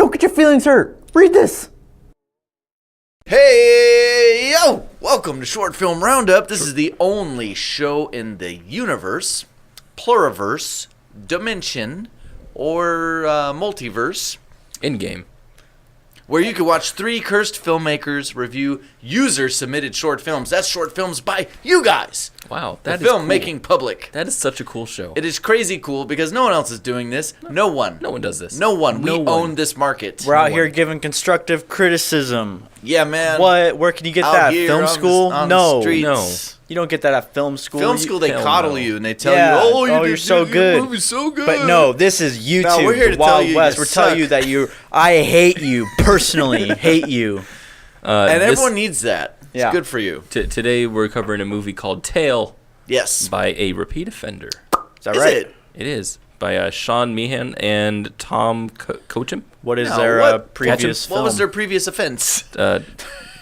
Don't get your feelings hurt. Read this. Hey, yo! Welcome to Short Film Roundup. This is the only show in the universe, pluriverse, dimension, or multiverse, In-game. where you can watch three cursed filmmakers review user-submitted short films. That's short films by you guys. Wow, The that is film cool. making public. That is such a cool show. It is crazy cool because no one else is doing this. No one. No one does this. No one. No We one. own this market. We're out here giving constructive criticism. Yeah, man. What? Where can you get Out that? here Film on the- school? on the No. streets. No. You don't get that at film school. Film school, they hell coddle no. you and they tell Yeah. you, Oh, you're so good. Your movie's so good. But no, this is YouTube, No, we're here the to tell Wild you West. you We're telling suck. you that I hate you personally. Hate you. And This- everyone needs that. It's Yeah. good for you. Today we're covering a movie called Tail Yes. by a repeat offender. Is that Is right? it? It is by Sean Meehan and Tom Kochem. What is No, their what- previous What film? was their previous offense?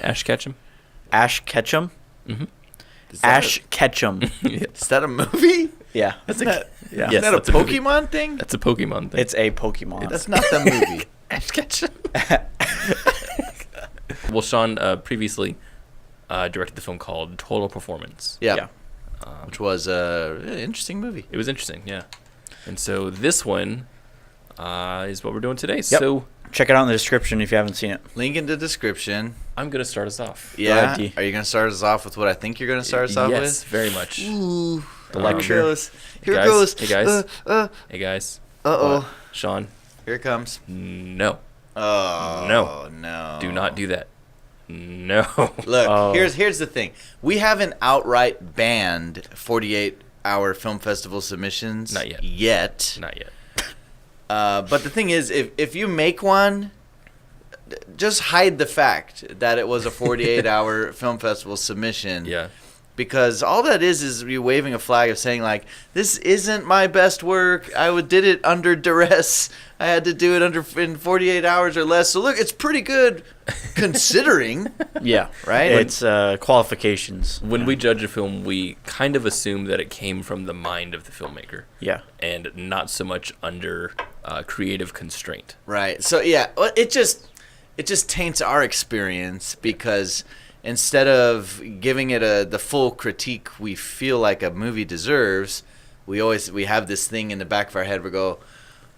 Ash Ketchum. Ash Ketchum? Is that Ash Ketchum. Is that a movie? Yeah. Isn't that, Yeah. Yes, isn't that that's a a movie. Pokemon thing? That's a Pokemon thing. It's a Pokemon. That's not the movie. Ash Ketchum. Well, Sean previously directed the film called Total Performance. Yeah. Yeah. Which was an interesting movie. It was interesting, yeah. And so this one is what we're doing today. So Check it out in the description if you haven't seen it. Link in the description. I'm going to start us off. Yeah. ahead, D. Are you going to start us off with what I think you're going to start us off Yes, with? very much. Ooh. The Here it lecture. goes. Here Guys, it goes. hey, guys. Uh Hey, guys. oh. Sean, Here it comes. no. Oh. No. No. Do not do that. No. Look, Oh. here's the thing. We haven't outright banned 48-hour film festival submissions. Not yet. Yet. Not yet. But the thing is, if you make one, just hide the fact that it was a 48-hour film festival submission. Yeah. Because all that is you waving a flag of saying, like, this isn't my best work. did it under duress. I had to do it in 48 hours or less. So, look, it's pretty good considering. Yeah. Right? It's qualifications. When we judge a film, we kind of assume that it came from the mind of the filmmaker Yeah. and not so much under creative constraint. Right. So, yeah, it just taints our experience because instead of giving it the full critique we feel like a movie deserves, we have this thing in the back of our head. We go,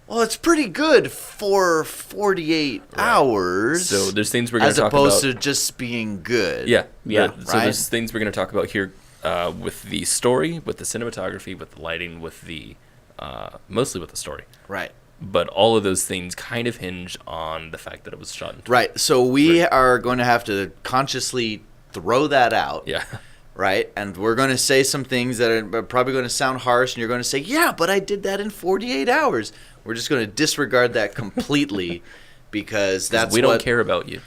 well, it's pretty good for 48 hours. So there's things we're going as to talk opposed about. to just being good. Yeah. Yeah. So Right? there's things we're going to talk about here with the story, with the cinematography, with the lighting, with the mostly with the story. Right. But all of those things kind of hinge on the fact that it was shot in Right. So we are going to have to consciously throw that out. Yeah. Right? And we're going to say some things that are probably going to sound harsh, and you're going to say, yeah, but I did that in 48 hours. We're just going to disregard that completely because that's we don't care about you.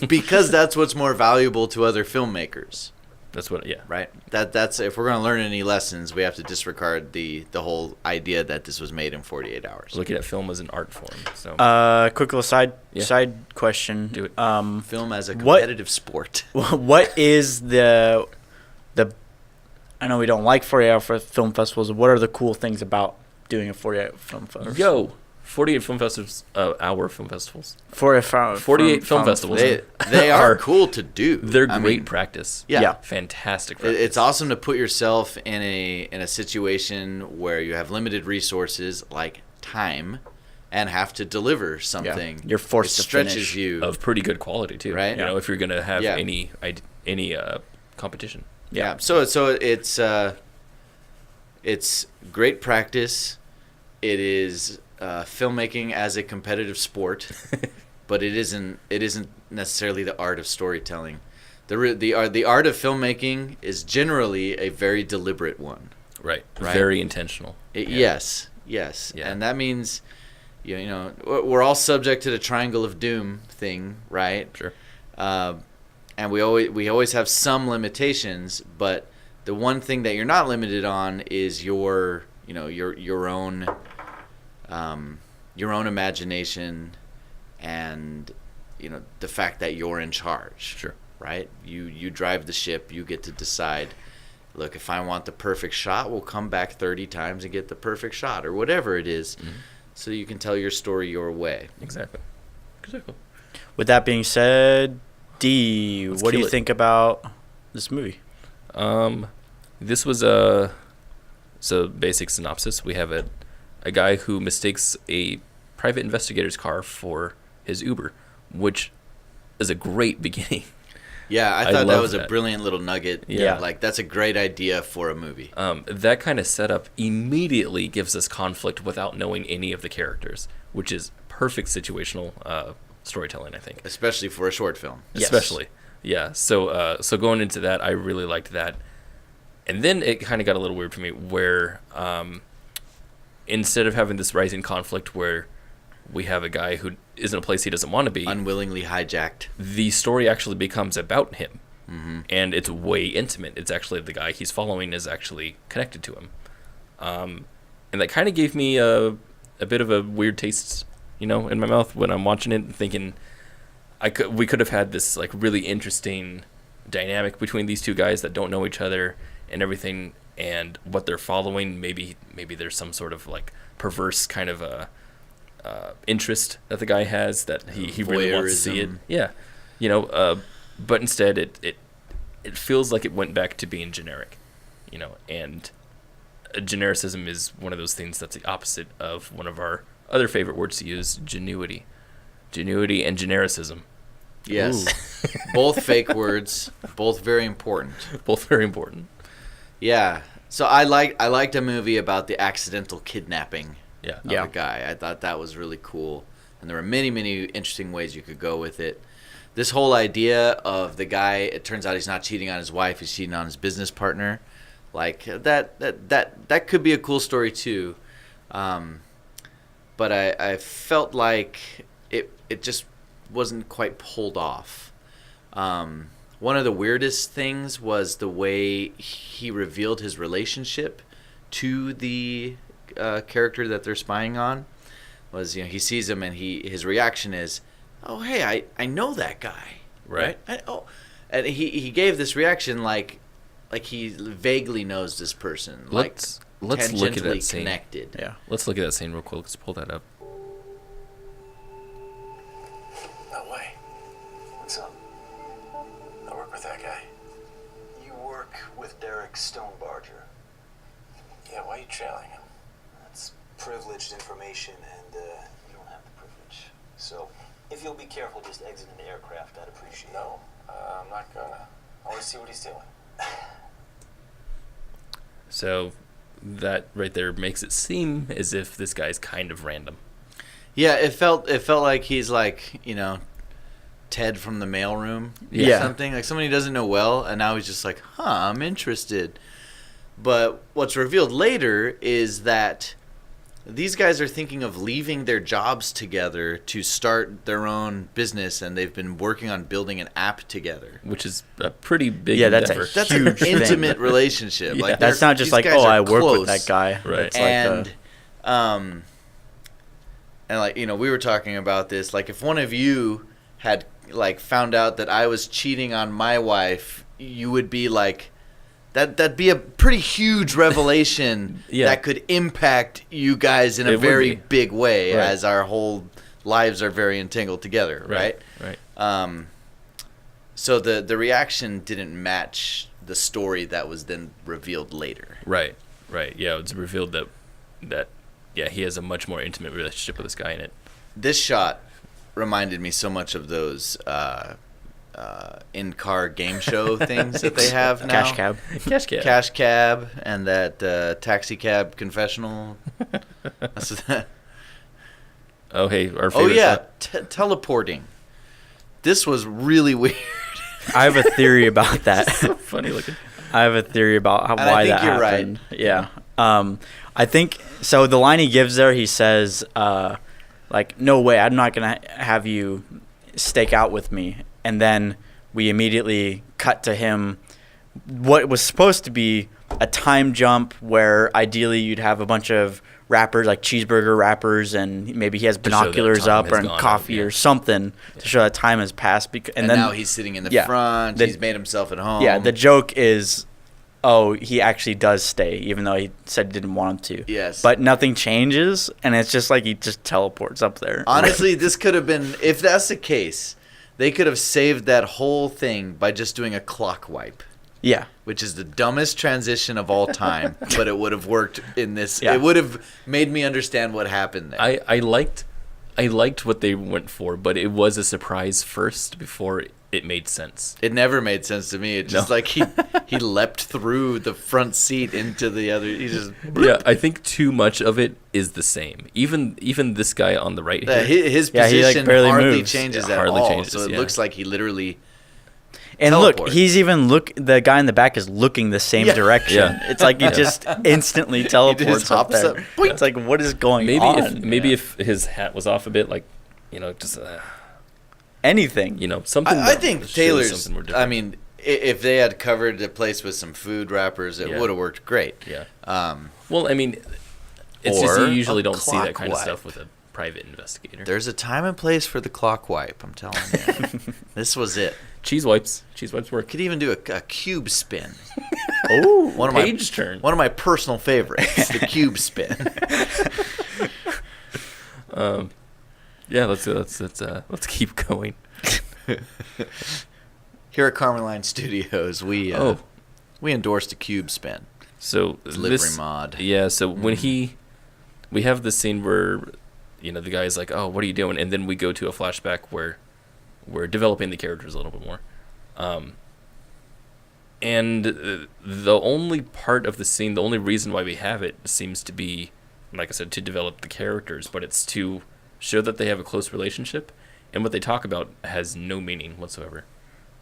because that's what's more valuable to other filmmakers. That's what, yeah. Right? That's if we're going to learn any lessons, we have to disregard the whole idea that this was made in 48 hours. Looking at film as an art form. So Quick little side question. Do it. Film as a competitive sport. What is the I know we don't like 48-hour film festivals. What are the cool things about doing a 48 film festival? 48 film festivals, hour film festivals. 48 film festivals. They are cool to do. They're I great mean, practice. Yeah. Fantastic practice. It's awesome to put yourself in a situation where you have limited resources like time and have to deliver something. You're forced it to stretches finish. you. of pretty good quality too. Right. You know, if you're going to have Yeah. any competition. Yeah. So it's great practice. It is filmmaking as a competitive sport, but it isn't necessarily the art of storytelling. The art of filmmaking is generally a very deliberate one. Right. Right. Very intentional. Yes. Yeah. And that means you know we're all subject to the triangle of doom thing, right? Sure. And we always have some limitations, but the one thing that you're not limited on is your own imagination and the fact that you're in charge. Sure. Right? You drive the ship, you get to decide, look, if I want the perfect shot, we'll come back 30 times and get the perfect shot or whatever it is. Mm-hmm. So you can tell your story your way. Exactly. Exactly. With that being said, D, what do you think about this movie? This was a basic synopsis. We have a guy who mistakes a private investigator's car for his Uber, which is a great beginning. Yeah, I thought that was a brilliant little nugget. Yeah. Like, that's a great idea for a movie. That kind of setup immediately gives us conflict without knowing any of the characters, which is perfect situational storytelling, I think. Especially for a short film. Yes. Especially. Yeah. So going into that, I really liked that. And then it kind of got a little weird for me where instead of having this rising conflict where we have a guy who is in a place he doesn't want to be. Unwillingly hijacked. The story actually becomes about him. Mm-hmm. And it's way intimate. It's actually the guy he's following is actually connected to him. And that kind of gave me a bit of a weird taste, in my mouth when I'm watching it and thinking we could have had this like really interesting dynamic between these two guys that don't know each other and everything, and what they're following. Maybe there's some sort of like perverse kind of a interest that the guy has that he really wants to see it. Yeah, but instead it feels like it went back to being generic, and genericism is one of those things that's the opposite of one of our other favorite words to use, genuity and genericism. Yes. Both fake words, both very important. Yeah. So I liked a movie about the accidental kidnapping of a guy. I thought that was really cool. And there were many, many interesting ways you could go with it. This whole idea of the guy, it turns out he's not cheating on his wife, he's cheating on his business partner. Like that could be a cool story too. But I felt like it just wasn't quite pulled off. One of the weirdest things was the way he revealed his relationship to the character that they're spying on. Was he sees him and his reaction is, oh hey, I know that guy, right? And he gave this reaction like he vaguely knows this person. Let's look at that scene. Connected. Yeah. Let's look at that scene real quick. Let's pull that up. No way. What's up? I work with that guy. You work with Derek Stonebarger. Yeah, why are you trailing him? That's privileged information, and you don't have the privilege. So, if you'll be careful just exiting the aircraft, I'd appreciate it. No, I'm not gonna. I want to see what he's doing. So that right there makes it seem as if this guy's kind of random. Yeah, it felt like he's like, Ted from the mailroom or something. Like somebody he doesn't know well, and now he's just like, I'm interested. But what's revealed later is that these guys are thinking of leaving their jobs together to start their own business, and they've been working on building an app together. Which is a pretty big that's endeavor. That's huge an intimate thing. relationship. Yeah. Like That's not just like, guys are I work close. with that guy. Right. It's And we were talking about this. Like, if one of you had found out that I was cheating on my wife, you would be like, that'd be a pretty huge revelation that could impact you guys in a very big way, as our whole lives are very entangled together, right? Right. So the reaction didn't match the story that was then revealed later. Right. Yeah, it's revealed that he has a much more intimate relationship with this guy in it. This shot reminded me so much of those in-car game show things that they have now. Cash cab. And that taxi cab confessional. Oh, hey, our favorite shot. Teleporting. This was really weird. I have a theory about that. So funny looking. I have a theory about why that happened. Right. Yeah. I think so. The line he gives there, he says, no way, I'm not going to have you stake out with me. And then we immediately cut to him. What was supposed to be a time jump where ideally you'd have a bunch of rappers, like cheeseburger rappers, and maybe he has binoculars up or coffee or something to show that time has passed. And then now he's sitting in the front. He's made himself at home. Yeah, the joke is, oh, he actually does stay, even though he said he didn't want him to. Yes. But nothing changes, and it's just like he just teleports up there. Honestly, this could have been, if that's the case, they could have saved that whole thing by just doing a clock wipe, Yeah. which is the dumbest transition of all time, but it would have worked in this. Yeah. It would have made me understand what happened there. I liked what they went for, but it was a surprise first before it made sense. It never made sense to me. It's just like he leapt through the front seat into the other. He just Yeah, I think too much of it is the same. Even this guy on the right here. his Yeah, he, like, position barely hardly moves. changes Yeah, at hardly all. changes, So it yeah. looks like he literally. And Teleport. look, he's even the guy in the back is looking the same Yeah. direction. Yeah. It's like he just instantly teleports up hops there. up. It's like, what is going maybe on? if his hat was off a bit, like, just Anything. something. I that think shows Taylor's. something more different. I mean, if they had covered the place with some food wrappers, it Yeah. would have worked great. Yeah. Um, Well, I mean, it's just Or you usually a don't see that clock kind of wipe. stuff with a private investigator. There's a time and place for the clock wipe. I'm telling you, this was it. Cheese wipes work. Could even do a cube spin. Oh, One of Page turn. One of my personal favorites, the cube spin. Yeah, let's keep going. Here at Karmanlinestudios, we endorse the cube spin. So Delivery mod. Yeah, so when we have this scene where the guy's like, "Oh, what are you doing?" And then we go to a flashback where we're developing the characters a little bit more. And the only part of the scene, the only reason why we have it seems to be, like I said, to develop the characters, but it's to show that they have a close relationship, and what they talk about has no meaning whatsoever.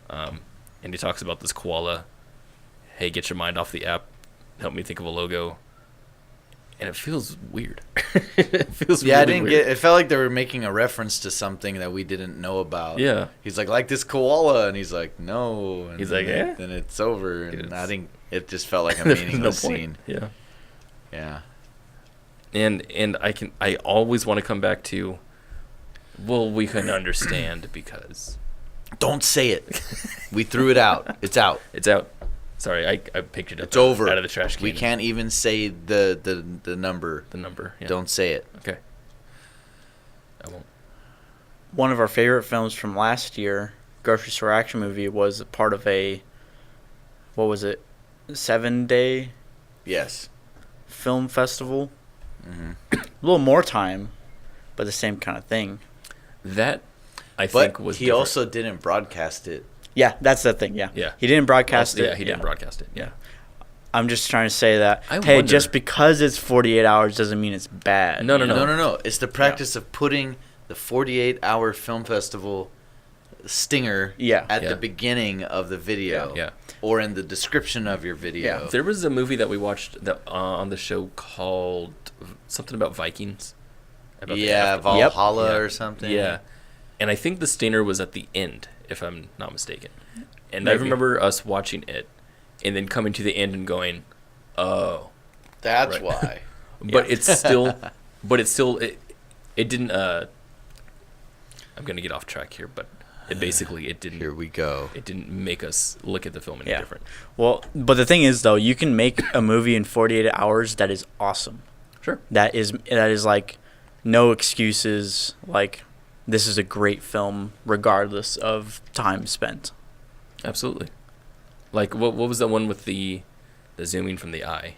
And he talks about this koala, hey, get your mind off the app, help me think of a logo, and it feels weird. It feels Yeah, really I didn't weird. get. It felt like they were making a reference to something that we didn't know about. Yeah. He's like this koala, and he's like, no. And He's like, then, eh? Then it's over, and It's- I think it just felt like a There's meaningless no point. scene. Yeah. Yeah. And I always want to come back to, well, we couldn't understand because Don't say it. We threw it out. It's out. it's out. Sorry, I picked it up. It's over. Out of the trash can. We can't even say the number. The number. Yeah. Don't say it. Okay. I won't. one of our favorite films from last year, Grocery Store Action Movie, was part of a, what was it, 7-day Yes. film festival. Hmm. A little more time, but the same kind of thing. That I But think was. he different. also didn't broadcast it. Yeah, that's the thing. Yeah. Yeah. He didn't broadcast it. Yeah, he didn't broadcast it. Yeah. I'm just trying to say that. I Hey, wonder- just because it's 48 hours doesn't mean it's bad. No, you no, know? No. It's the practice of putting the 48-hour film festival stinger Yeah. at Yeah. the beginning of the video. Yeah. Or in the description of your video. Yeah. There was a movie that we watched that on the show called something about Vikings. About the Yeah, after- Valhalla Yeah. or something. Yeah, and I think the stinger was at the end, if I'm not mistaken. And I Maybe. remember us watching it, and then coming to the end and going, "Oh," That's Right. why. but it's still, it didn't. I'm gonna get off track here, but it basically it Here didn't. we go. It didn't make us look at the film any Yeah. different. Well, but the thing is, though, you can make a movie in 48 hours that is awesome. Sure. That is like no excuses. Like, this is a great film regardless of time spent. Absolutely. Like what was that one with the zooming from the eye?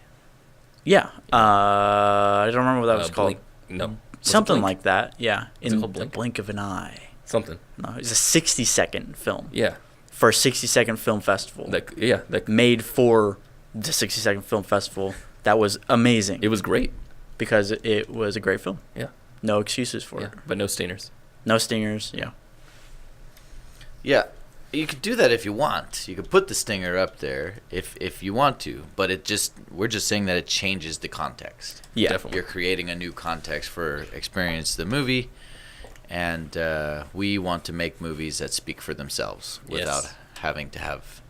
Yeah. I don't remember what that was called. Blink? No. Was it Something Blink? like that. Yeah. Was it In called the Blink? blink of an eye. Something. No, it's a 60-second film Yeah. for a 60-second film festival. That Made for the 60-second film festival. That was amazing. it was great. Because it was a great film. Yeah. No excuses for Yeah, it. but no stingers. No stingers. Yeah. Yeah. You could do that if you want. You could put the stinger up there if you want to, but we're just saying that it changes the context. Yeah. Definitely. You're creating a new context for experience the movie, and we want to make movies that speak for themselves Yes. without having to have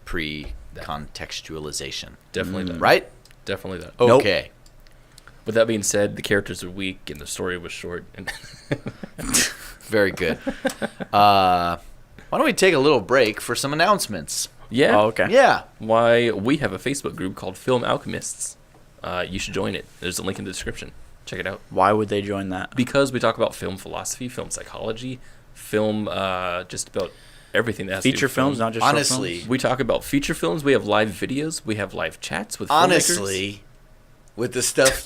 pre-contextualization. Definitely that. Right? Definitely that. Nope. Okay. With that being said, the characters are weak and the story was short. And Very good. Why don't we take a little break for some announcements? Yeah. Oh, okay. Yeah. Why we have a Facebook group called Film Alchemists. You should join it. There's a link in the description. Check it out. Why would they join that? Because we talk about film philosophy, film psychology, film, just about everything that has to do Feature with film. films, not just short Honestly, films? We talk about feature films. We have live videos. We have live chats with filmmakers. honestly, with the stuff,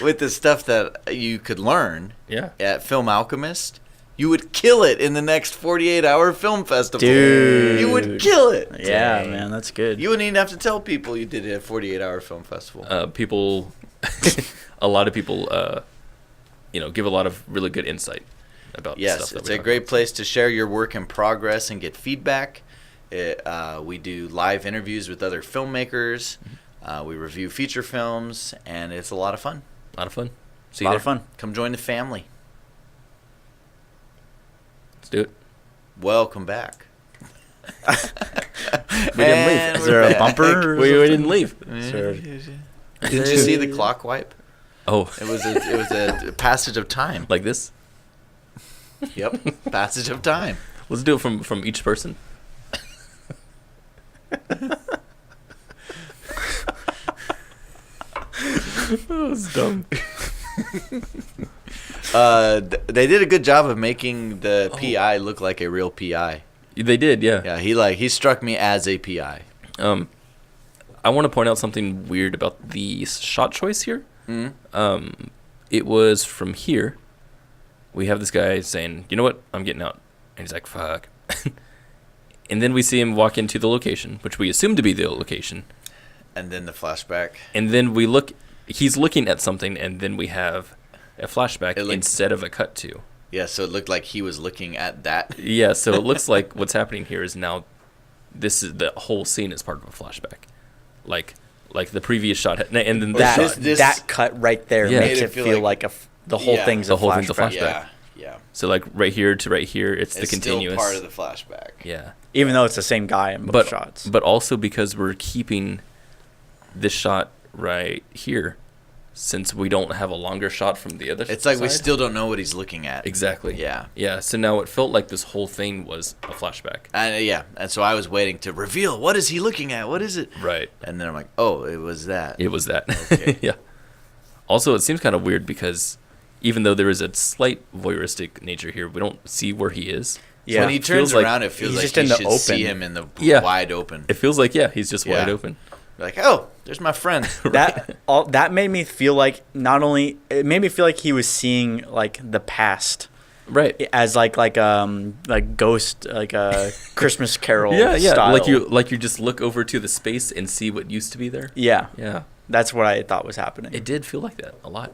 with the stuff that you could learn Yeah. at Film Alchemist, you would kill it in the next 48-hour film festival. Dude. You would kill it. Yeah, Dang. man, that's good. You wouldn't even have to tell people you did it at 48-hour film festival. People, a lot of people, give a lot of really good insight about Yes, stuff that it's we a talk great about. place to share your work in progress and get feedback. We do live interviews with other filmmakers. We review feature films, and it's a lot of fun. A lot of fun. See a lot you of fun. Come join the family. Let's do it. Welcome back. We didn't leave. Is there a bumper? or We something? didn't leave. Did you see the clock wipe? Oh, It was a passage of time. like this? Yep, passage of time. Let's do it from each person. That was dumb. They did a good job of making the PI look like a real PI. They did, yeah. Yeah, he struck me as a PI. I want to point out something weird about the shot choice here. Mm-hmm. It was from here. We have this guy saying, "You know what? I'm getting out," and he's like, "Fuck." And then we see him walk into the location, which we assume to be the location. And then the flashback. And then we look. He's looking at something, and then we have a flashback instead of a cut to. Yeah, so it looked like he was looking at that. Yeah, so it looks like what's happening here is now, this is the whole scene is part of a flashback, like the previous shot, and then this That, shot. that cut right there Yeah. makes Made it feel like the whole Yeah. thing's The a whole flashback. thing's a flashback. Yeah, yeah. So like right here to right here, it's the It's continuous. still part of the flashback. Yeah, Even though it's the same guy in both shots. but also because we're keeping this shot right here, since we don't have a longer shot from the other. It's like we side. still don't know what he's looking at. Exactly. Yeah. Yeah. So now it felt like this whole thing was a flashback. And so I was waiting to reveal, what is he looking at? What is it? Right. And then I'm like, oh, it was that. It was that. Okay. Yeah. Also, it seems kind of weird because even though there is a slight voyeuristic nature here, we don't see where he is. Yeah. When he turns Feels like around, it feels he's like just you in the should see open. him in the Yeah. wide open. It feels like, yeah, he's just wide Yeah. open. Like, oh, there's my friend. That made me feel like it made me feel like he was seeing like the past Right. as like ghost, like a Christmas Carol Yeah, style. like you just look over to the space and see what used to be there. Yeah, Yeah. that's what I thought was happening. It did feel like that a lot.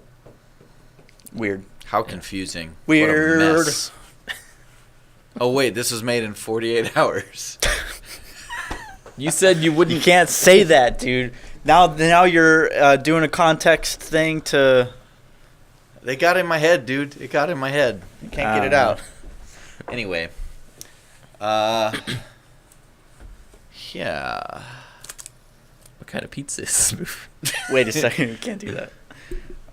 Weird. How confusing. Weird. What a mess. Oh, wait, this was made in 48 hours. You said you You wouldn't. can't say that, dude. Now you're doing a context thing to. They got in my head, dude. It got in my head. You can't get it out. Anyway. Yeah. What kind of pizza is this? Wait a second, you can't do that.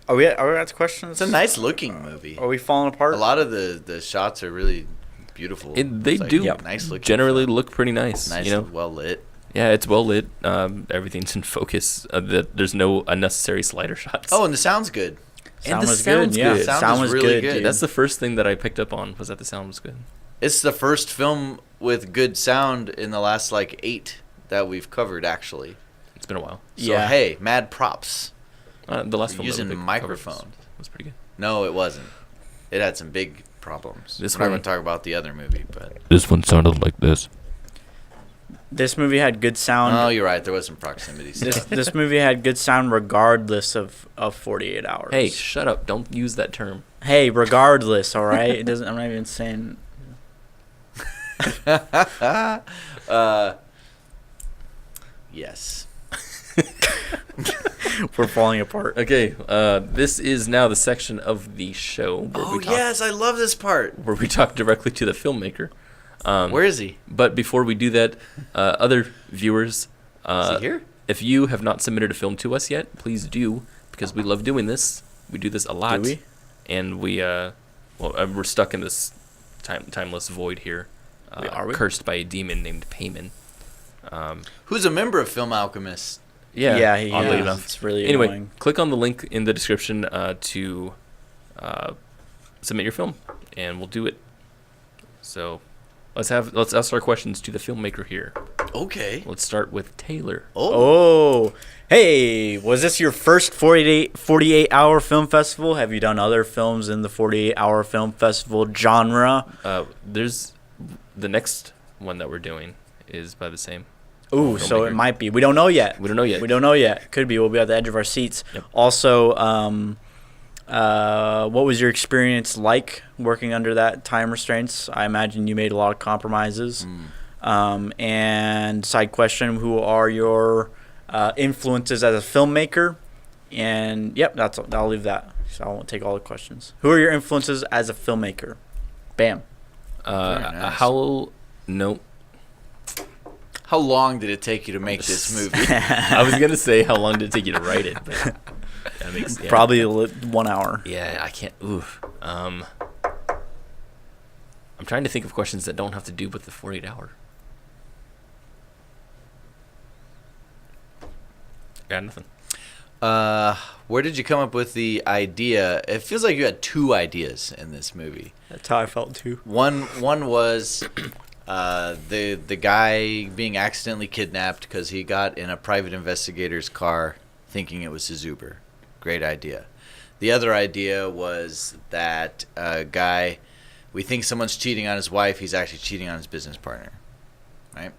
Are we at the questions? It's a nice looking movie. Are we falling apart? A lot of the shots are really beautiful. They It's like do nice looking. generally film. look pretty nice. Nice, You know. well lit. Yeah, it's well lit. Everything's in focus. There's no unnecessary slider shots. Oh, and the sound's good. Sound the was sound's good. Yeah, good. sound was really good. good. Dude. That's the first thing that I picked up on, was that the sound was good. It's the first film with good sound in the last 8 that we've covered, actually. It's been a while. So Yeah. hey, mad props. The last film that Using we covered microphones. was pretty good. No, it wasn't. It had some big problems. This We're not one- going to talk about the other movie, but This one sounded like this. This movie had good sound. oh, you're right. There was some proximity stuff. This movie had good sound regardless of 48 hours. Hey, shut up! Don't use that term. Hey, regardless, all right? It doesn't. I'm not even saying. Yes. We're falling apart. Okay, this is now the section of the show where Oh we talk, yes, I love this part. where we talk directly to the filmmaker. Where is he? But before we do that, other viewers, Is he here? if you have not submitted a film to us yet, please do, because we love doing this. We do this a lot. Do we? And we're stuck in this timeless void here. Are we? Cursed by a demon named Payman. Who's a member of Film Alchemist? Yeah, he oddly is. enough. It's really Anyway, annoying. click on the link in the description to submit your film, and we'll do it. So let's ask our questions to the filmmaker here. Okay. Let's start with Taylor. Oh, hey, was this your first 48-hour film festival? Have you done other films in the 48-hour film festival genre? There's the next one that we're doing is by the same. Ooh, so filmmaker. it might be. We don't know yet. We don't know yet. We don't know yet. Could be. We'll be at the edge of our seats. Yep. Also, what was your experience like working under that time restraints? I imagine you made a lot of compromises. And side question, who are your influences as a filmmaker? And yep, I'll leave that. So I won't take all the questions. Who are your influences as a filmmaker? Bam. Nice. How How long did it take you to make this movie? I was gonna say how long did it take you to write it, but that makes Probably 1 hour. Yeah, I can't. Oof. I'm trying to think of questions that don't have to do with the 48-hour. Got nothing. Where did you come up with the idea? It feels like you had two ideas in this movie. That's how I felt too. One was the guy being accidentally kidnapped because he got in a private investigator's car thinking it was his Uber. Great idea. The other idea was that guy, we think someone's cheating on his wife, he's actually cheating on his business partner. Right?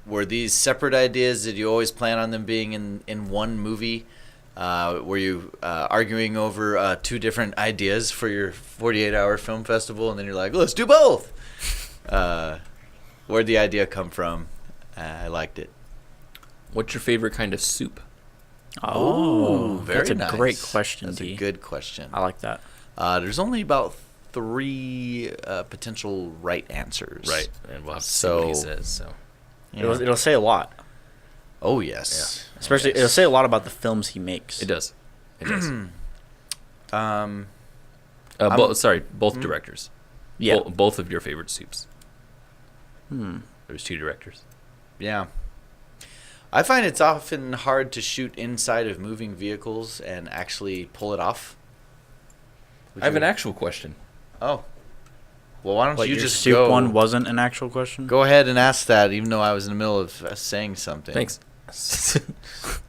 Were these separate ideas? Did you always plan on them being in one movie? Were you arguing over two different ideas for your 48-hour film festival, and then you're like, let's do both? Where'd the idea come from? I liked it. What's your favorite kind of soup? Oh, very that's a nice. great question, That's D. a good question. I like that. There's only about 3 potential right answers. Right, and we'll have to see what he So- says. So Yeah. It'll say a lot. Oh, yes. Especially, Yes. it'll say a lot about the films he makes. it does. It does. Both directors. Yeah. Both of your favorite soups. Hmm. There's 2 directors. Yeah. I find it's often hard to shoot inside of moving vehicles and actually pull it off. I have an actual question. Oh. Well, why don't But you your just soup go? one wasn't an actual question? Go ahead and ask that, even though I was in the middle of saying something. Thanks.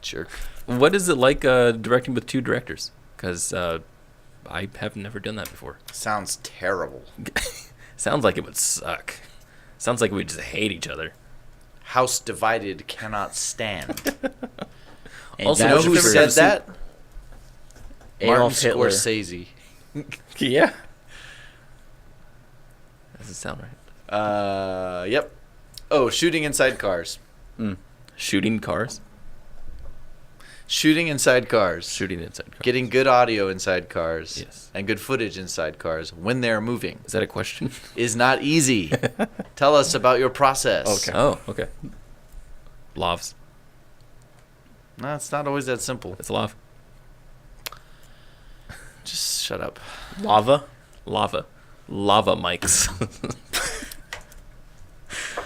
Jerk. What is it like directing with 2 directors? Because I have never done that before. Sounds terrible. Sounds like it would suck. Sounds like we just hate each other. House divided cannot stand. And Also, You know that's who your true. favorite said that? Martin Adolf Hitler. Scorsese. Yeah. Doesn't sound right. Yep. Oh, shooting inside cars. Shooting cars? Shooting inside cars. Shooting inside cars. Getting good audio inside cars. Yes. And good footage inside cars when they're moving Is that a question? is not easy. Tell us about your process. Oh, okay. Lavs. No, it's not always that simple. It's lav. Just shut up. Lava? Lava. Lava mics.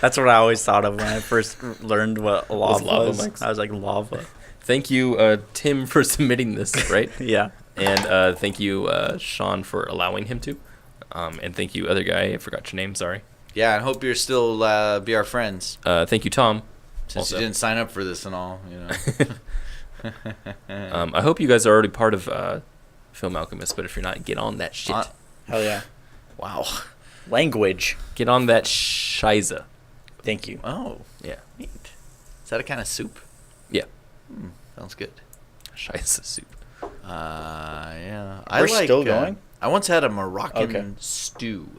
That's what I always thought of when I first learned what lava lava was. mics? I was like, lava. Thank you, Tim, for submitting this, right? Yeah. And thank you, Sean, for allowing him to. And thank you, other guy. I forgot your name. Sorry. Yeah, I hope you're still be our friends. Thank you, Tom. Since Also. you didn't sign up for this and all, you know. I hope you guys are already part of Film Alchemist, but if you're not, get on that shit. Hell yeah. Wow. Language. Get on that shiza. Thank you. Oh, Yeah. neat. Is that a kind of soup? Yeah. Sounds good. Shiza soup. Yeah. We're still going? I once had a Moroccan Okay. stew.